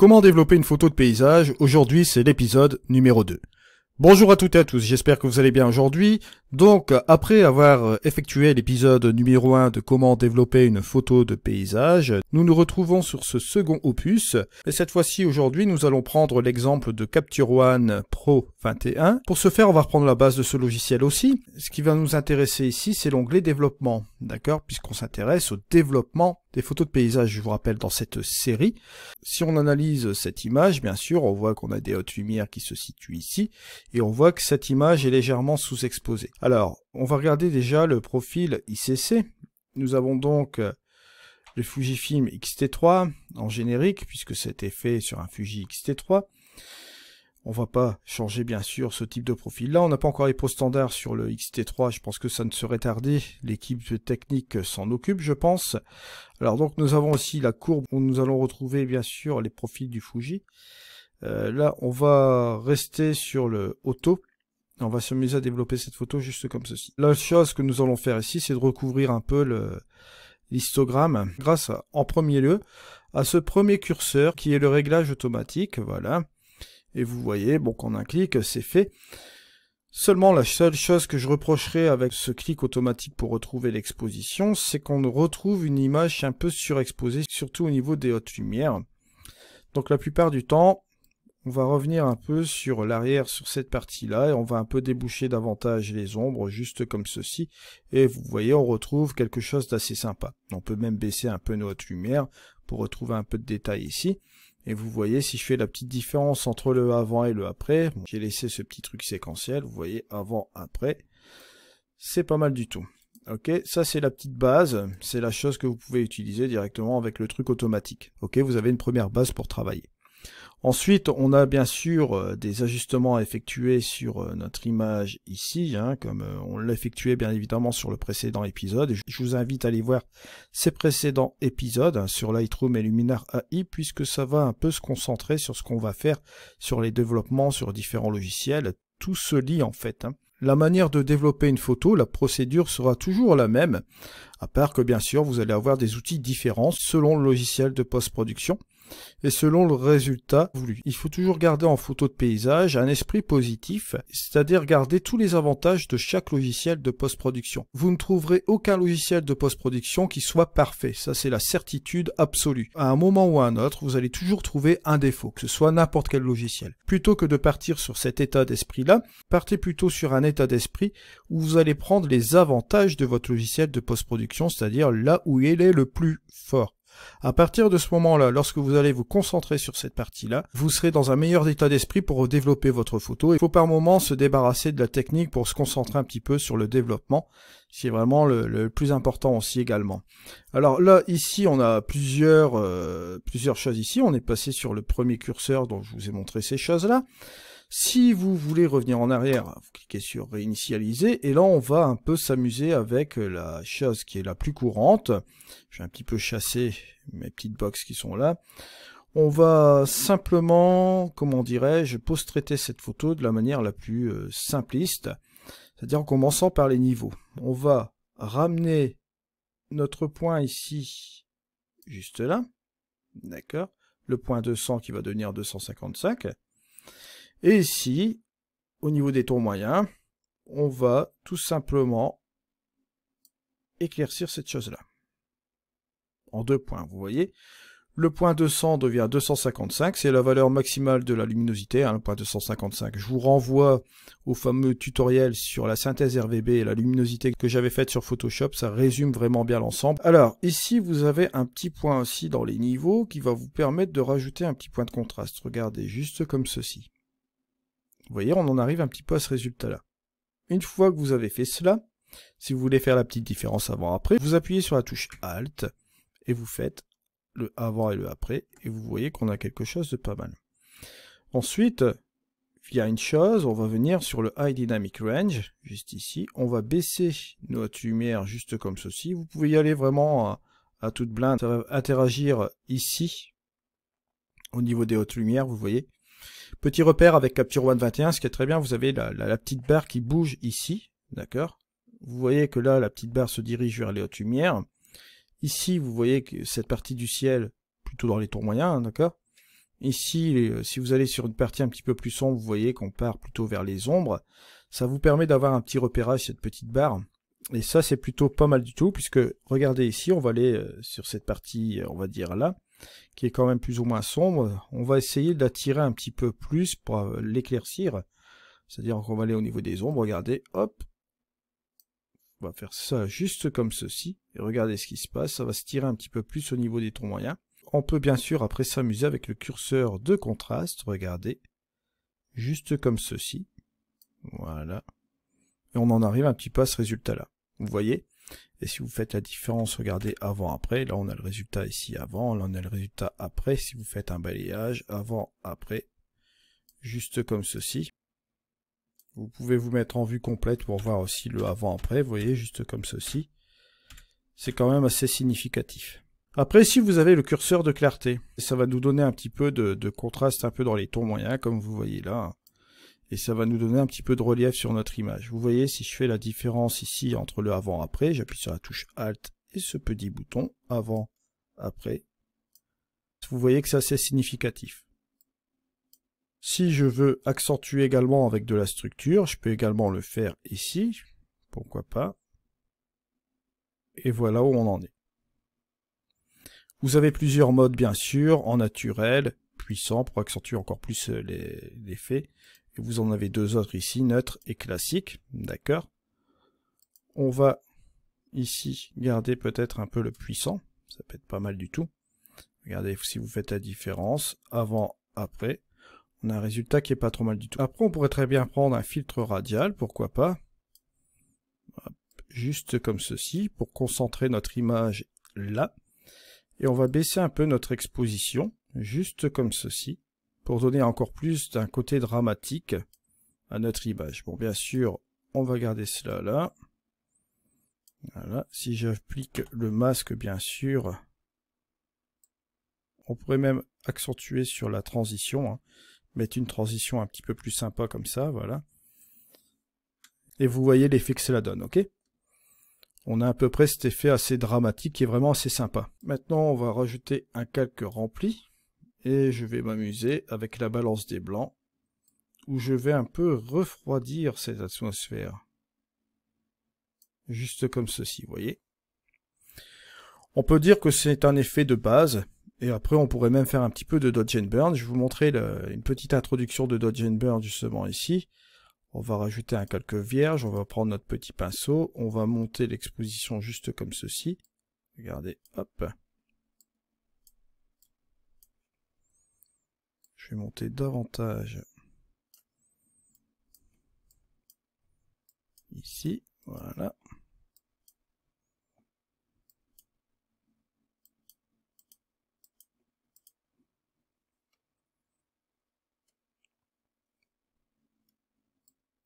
Comment développer une photo de paysage? Aujourd'hui, c'est l'épisode numéro 2. Bonjour à toutes et à tous, j'espère que vous allez bien aujourd'hui. Donc, après avoir effectué l'épisode numéro 1 de comment développer une photo de paysage, nous nous retrouvons sur ce second opus. Et cette fois-ci, aujourd'hui, nous allons prendre l'exemple de Capture One Pro 21. Pour ce faire, on va reprendre la base de ce logiciel aussi. Ce qui va nous intéresser ici, c'est l'onglet développement, d'accord? Puisqu'on s'intéresse au développement des photos de paysage, je vous rappelle, dans cette série. Si on analyse cette image, bien sûr, on voit qu'on a des hautes lumières qui se situent ici, et on voit que cette image est légèrement sous-exposée. Alors, on va regarder déjà le profil ICC. Nous avons donc le Fujifilm X-T3 en générique, puisque c'était fait sur un Fuji X-T3. On va pas changer bien sûr ce type de profil là, on n'a pas encore les poses standards sur le X-T3, je pense que ça ne serait tardé, l'équipe technique s'en occupe je pense. Alors donc nous avons aussi la courbe où nous allons retrouver bien sûr les profils du Fuji. Là on va rester sur le auto, on va s'amuser à développer cette photo juste comme ceci. La chose que nous allons faire ici c'est de recouvrir un peu l'histogramme grâce en premier lieu à ce premier curseur qui est le réglage automatique, voilà. Et vous voyez, bon, qu'en un clic, c'est fait. Seulement, la seule chose que je reprocherais avec ce clic automatique pour retrouver l'exposition, c'est qu'on retrouve une image un peu surexposée, surtout au niveau des hautes lumières. Donc la plupart du temps, on va revenir un peu sur l'arrière, sur cette partie-là, et on va un peu déboucher davantage les ombres, juste comme ceci. Et vous voyez, on retrouve quelque chose d'assez sympa. On peut même baisser un peu nos hautes lumières pour retrouver un peu de détail ici. Et vous voyez, si je fais la petite différence entre le avant et le après, bon, j'ai laissé ce petit truc séquentiel, vous voyez, avant, après, c'est pas mal du tout. Ok, ça c'est la petite base, c'est la chose que vous pouvez utiliser directement avec le truc automatique. Ok, vous avez une première base pour travailler. Ensuite, on a bien sûr des ajustements à effectuer sur notre image ici, hein, comme on l'a effectué bien évidemment sur le précédent épisode. Je vous invite à aller voir ces précédents épisodes hein, sur Lightroom et Luminar AI, puisque ça va un peu se concentrer sur ce qu'on va faire sur les développements sur différents logiciels. Tout se lie en fait. Hein. La manière de développer une photo, la procédure sera toujours la même, à part que bien sûr vous allez avoir des outils différents selon le logiciel de post-production. Et selon le résultat voulu. Il faut toujours garder en photo de paysage un esprit positif, c'est-à-dire garder tous les avantages de chaque logiciel de post-production. Vous ne trouverez aucun logiciel de post-production qui soit parfait, ça c'est la certitude absolue. À un moment ou à un autre, vous allez toujours trouver un défaut, que ce soit n'importe quel logiciel. Plutôt que de partir sur cet état d'esprit-là, partez plutôt sur un état d'esprit où vous allez prendre les avantages de votre logiciel de post-production, c'est-à-dire là où il est le plus fort. À partir de ce moment-là, lorsque vous allez vous concentrer sur cette partie-là, vous serez dans un meilleur état d'esprit pour développer votre photo. Il faut par moment se débarrasser de la technique pour se concentrer un petit peu sur le développement. C'est vraiment le plus important aussi également. Alors là, ici, on a plusieurs choses ici. On est passé sur le premier curseur dont je vous ai montré ces choses-là. Si vous voulez revenir en arrière, vous cliquez sur réinitialiser et là on va un peu s'amuser avec la chose qui est la plus courante. Je vais un petit peu chasser mes petites boxes qui sont là. On va simplement, comment dirais-je, post-traiter cette photo de la manière la plus simpliste, c'est-à-dire en commençant par les niveaux. On va ramener notre point ici, juste là, d'accord, le point 200 qui va devenir 255. Et ici, au niveau des tons moyens, on va tout simplement éclaircir cette chose-là. En 2 points, vous voyez. Le point 200 devient 255, c'est la valeur maximale de la luminosité, hein, le point 255. Je vous renvoie au fameux tutoriel sur la synthèse RVB et la luminosité que j'avais faite sur Photoshop, ça résume vraiment bien l'ensemble. Alors, ici, vous avez un petit point aussi dans les niveaux qui va vous permettre de rajouter un petit point de contraste. Regardez, juste comme ceci. Vous voyez, on en arrive un petit peu à ce résultat-là. Une fois que vous avez fait cela, si vous voulez faire la petite différence avant-après, vous appuyez sur la touche Alt et vous faites le avant et le après et vous voyez qu'on a quelque chose de pas mal. Ensuite, via une chose, on va venir sur le High Dynamic Range, juste ici. On va baisser notre lumière juste comme ceci. Vous pouvez y aller vraiment à toute blinde, interagir ici au niveau des hautes lumières, vous voyez. Petit repère avec Capture One 21, ce qui est très bien, vous avez la petite barre qui bouge ici, d'accord? Vous voyez que là, la petite barre se dirige vers les hautes lumières. Ici, vous voyez que cette partie du ciel, plutôt dans les tons moyens, d'accord? Ici, si vous allez sur une partie un petit peu plus sombre, vous voyez qu'on part plutôt vers les ombres. Ça vous permet d'avoir un petit repérage, cette petite barre. Et ça, c'est plutôt pas mal du tout, puisque, regardez ici, on va aller sur cette partie, on va dire là, qui est quand même plus ou moins sombre. On va essayer d'attirer un petit peu plus pour l'éclaircir. C'est-à-dire qu'on va aller au niveau des ombres, regardez, hop. On va faire ça juste comme ceci. Et regardez ce qui se passe, ça va se tirer un petit peu plus au niveau des tons moyens. On peut bien sûr après s'amuser avec le curseur de contraste, regardez, juste comme ceci, voilà, et on en arrive un petit peu à ce résultat-là, vous voyez, et si vous faites la différence, regardez avant-après, là on a le résultat ici avant, là on a le résultat après, si vous faites un balayage, avant-après, juste comme ceci, vous pouvez vous mettre en vue complète pour voir aussi le avant-après, vous voyez, juste comme ceci, c'est quand même assez significatif. Après, ici, vous avez le curseur de clarté. Ça va nous donner un petit peu de contraste un peu dans les tons moyens, comme vous voyez là. Et ça va nous donner un petit peu de relief sur notre image. Vous voyez, si je fais la différence ici entre le avant-après, j'appuie sur la touche Alt et ce petit bouton, avant-après. Vous voyez que c'est assez significatif. Si je veux accentuer également avec de la structure, je peux également le faire ici. Pourquoi pas. Et voilà où on en est. Vous avez plusieurs modes bien sûr, en naturel, puissant pour accentuer encore plus l'effet. Et vous en avez deux autres ici, neutre et classique, d'accord. On va ici garder peut-être un peu le puissant, ça peut être pas mal du tout. Regardez si vous faites la différence, avant, après, on a un résultat qui est pas trop mal du tout. Après on pourrait très bien prendre un filtre radial, pourquoi pas. Hop, juste comme ceci, pour concentrer notre image là. Et on va baisser un peu notre exposition, juste comme ceci, pour donner encore plus d'un côté dramatique à notre image. Bon, bien sûr, on va garder cela là. Voilà, si j'applique le masque, bien sûr, on pourrait même accentuer sur la transition, hein, mettre une transition un petit peu plus sympa comme ça, voilà. Et vous voyez l'effet que cela donne, ok ? On a à peu près cet effet assez dramatique qui est vraiment assez sympa. Maintenant, on va rajouter un calque rempli. Et je vais m'amuser avec la balance des blancs. Où je vais un peu refroidir cette atmosphère. Juste comme ceci, vous voyez. On peut dire que c'est un effet de base. Et après, on pourrait même faire un petit peu de Dodge and Burn. Je vais vous montrer une petite introduction de Dodge and Burn justement ici. On va rajouter un calque vierge, on va prendre notre petit pinceau, on va monter l'exposition juste comme ceci. Regardez, hop. Je vais monter davantage. Ici, voilà.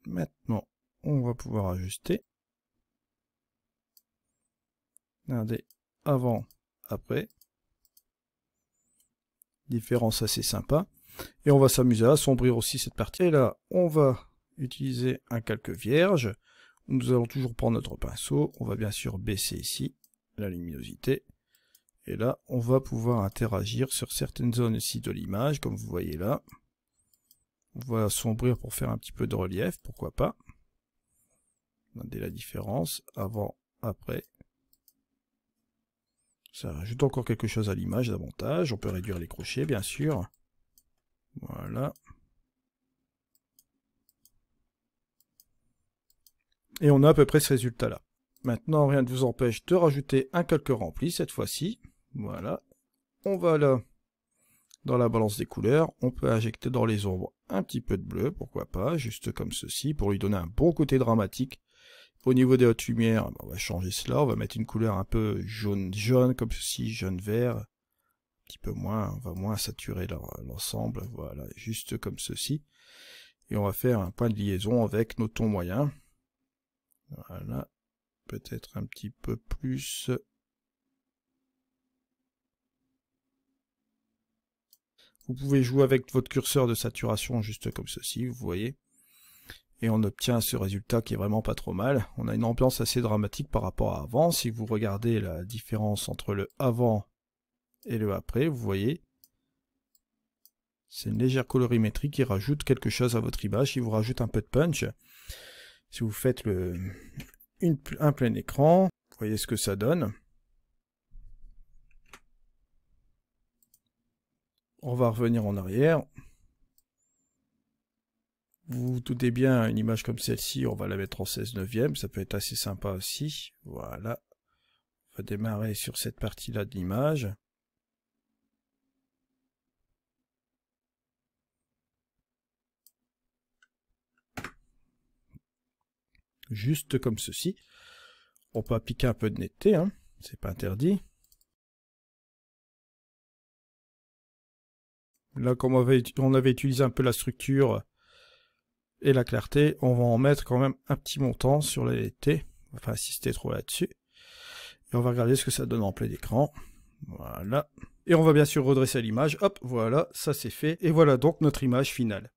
Maintenant, on va pouvoir ajuster. Regardez, avant, après. Différence assez sympa. Et on va s'amuser à assombrir aussi cette partie. Et là, on va utiliser un calque vierge. Nous allons toujours prendre notre pinceau. On va bien sûr baisser ici la luminosité. Et là, on va pouvoir interagir sur certaines zones ici de l'image, comme vous voyez là. On va assombrir pour faire un petit peu de relief, pourquoi pas. Regardez la différence, avant, après. Ça rajoute encore quelque chose à l'image davantage. On peut réduire les crochets, bien sûr. Voilà. Et on a à peu près ce résultat-là. Maintenant, rien ne vous empêche de rajouter un calque rempli, cette fois-ci. Voilà. On va là, dans la balance des couleurs. On peut injecter dans les ombres un petit peu de bleu, pourquoi pas, juste comme ceci, pour lui donner un bon côté dramatique. Au niveau des hautes lumières, on va changer cela. On va mettre une couleur un peu jaune, comme ceci, jaune-vert. Un petit peu moins, on va moins saturer l'ensemble. Voilà, juste comme ceci. Et on va faire un point de liaison avec nos tons moyens. Voilà, peut-être un petit peu plus. Vous pouvez jouer avec votre curseur de saturation juste comme ceci, vous voyez. Et on obtient ce résultat qui est vraiment pas trop mal. On a une ambiance assez dramatique par rapport à avant. Si vous regardez la différence entre le avant et le après, vous voyez. C'est une légère colorimétrie qui rajoute quelque chose à votre image, qui vous rajoute un peu de punch. Si vous faites un plein écran, vous voyez ce que ça donne. On va revenir en arrière. Vous vous doutez bien, une image comme celle-ci, on va la mettre en 16/9, ça peut être assez sympa aussi. Voilà. On va démarrer sur cette partie-là de l'image. Juste comme ceci. On peut appliquer un peu de netteté, hein, c'est pas interdit. Là, comme on avait utilisé un peu la structure et la clarté, on va en mettre quand même un petit montant sur la netteté. On va pas insister trop là-dessus. Et on va regarder ce que ça donne en plein écran. Voilà. Et on va bien sûr redresser l'image. Hop, voilà, ça c'est fait. Et voilà donc notre image finale.